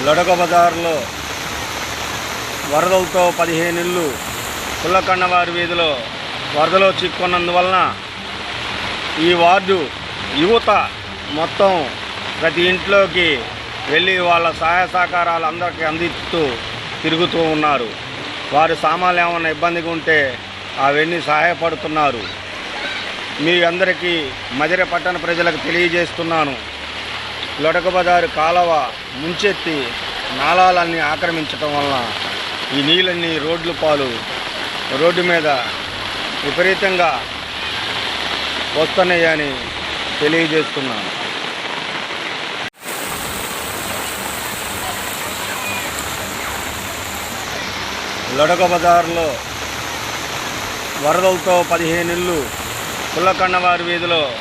లొడక బజార్లో వరదలతో 15 ఇళ్ళు పుల్లకన్నవారి వీధిలో వరదలో చిక్కుకున్నందువలన ఈ వార్డు యువత మొత్తం ప్రతి ఇంట్లోకి వెళ్ళి వాళ్ళ సహాయ సహకారాలు అందరికీ అందిస్తూ తిరుగుతూ ఉన్నారు. వారి సామాన్లు ఏమైనా ఇబ్బందిగా ఉంటే అవన్నీ సహాయపడుతున్నారు. మీ అందరికీ మధిర పట్టణ ప్రజలకు తెలియజేస్తున్నాను. లొడక బజారు కాలువ ముంచెత్తి నాళాలన్నీ ఆక్రమించటం వలన ఈ నీళ్ళన్నీ రోడ్డు మీద విపరీతంగా వస్తున్నాయని తెలియజేస్తున్నాను. లొడక బజార్లో వరదలతో 15 ఇళ్ళు పుల్లకన్నవారి వీధిలో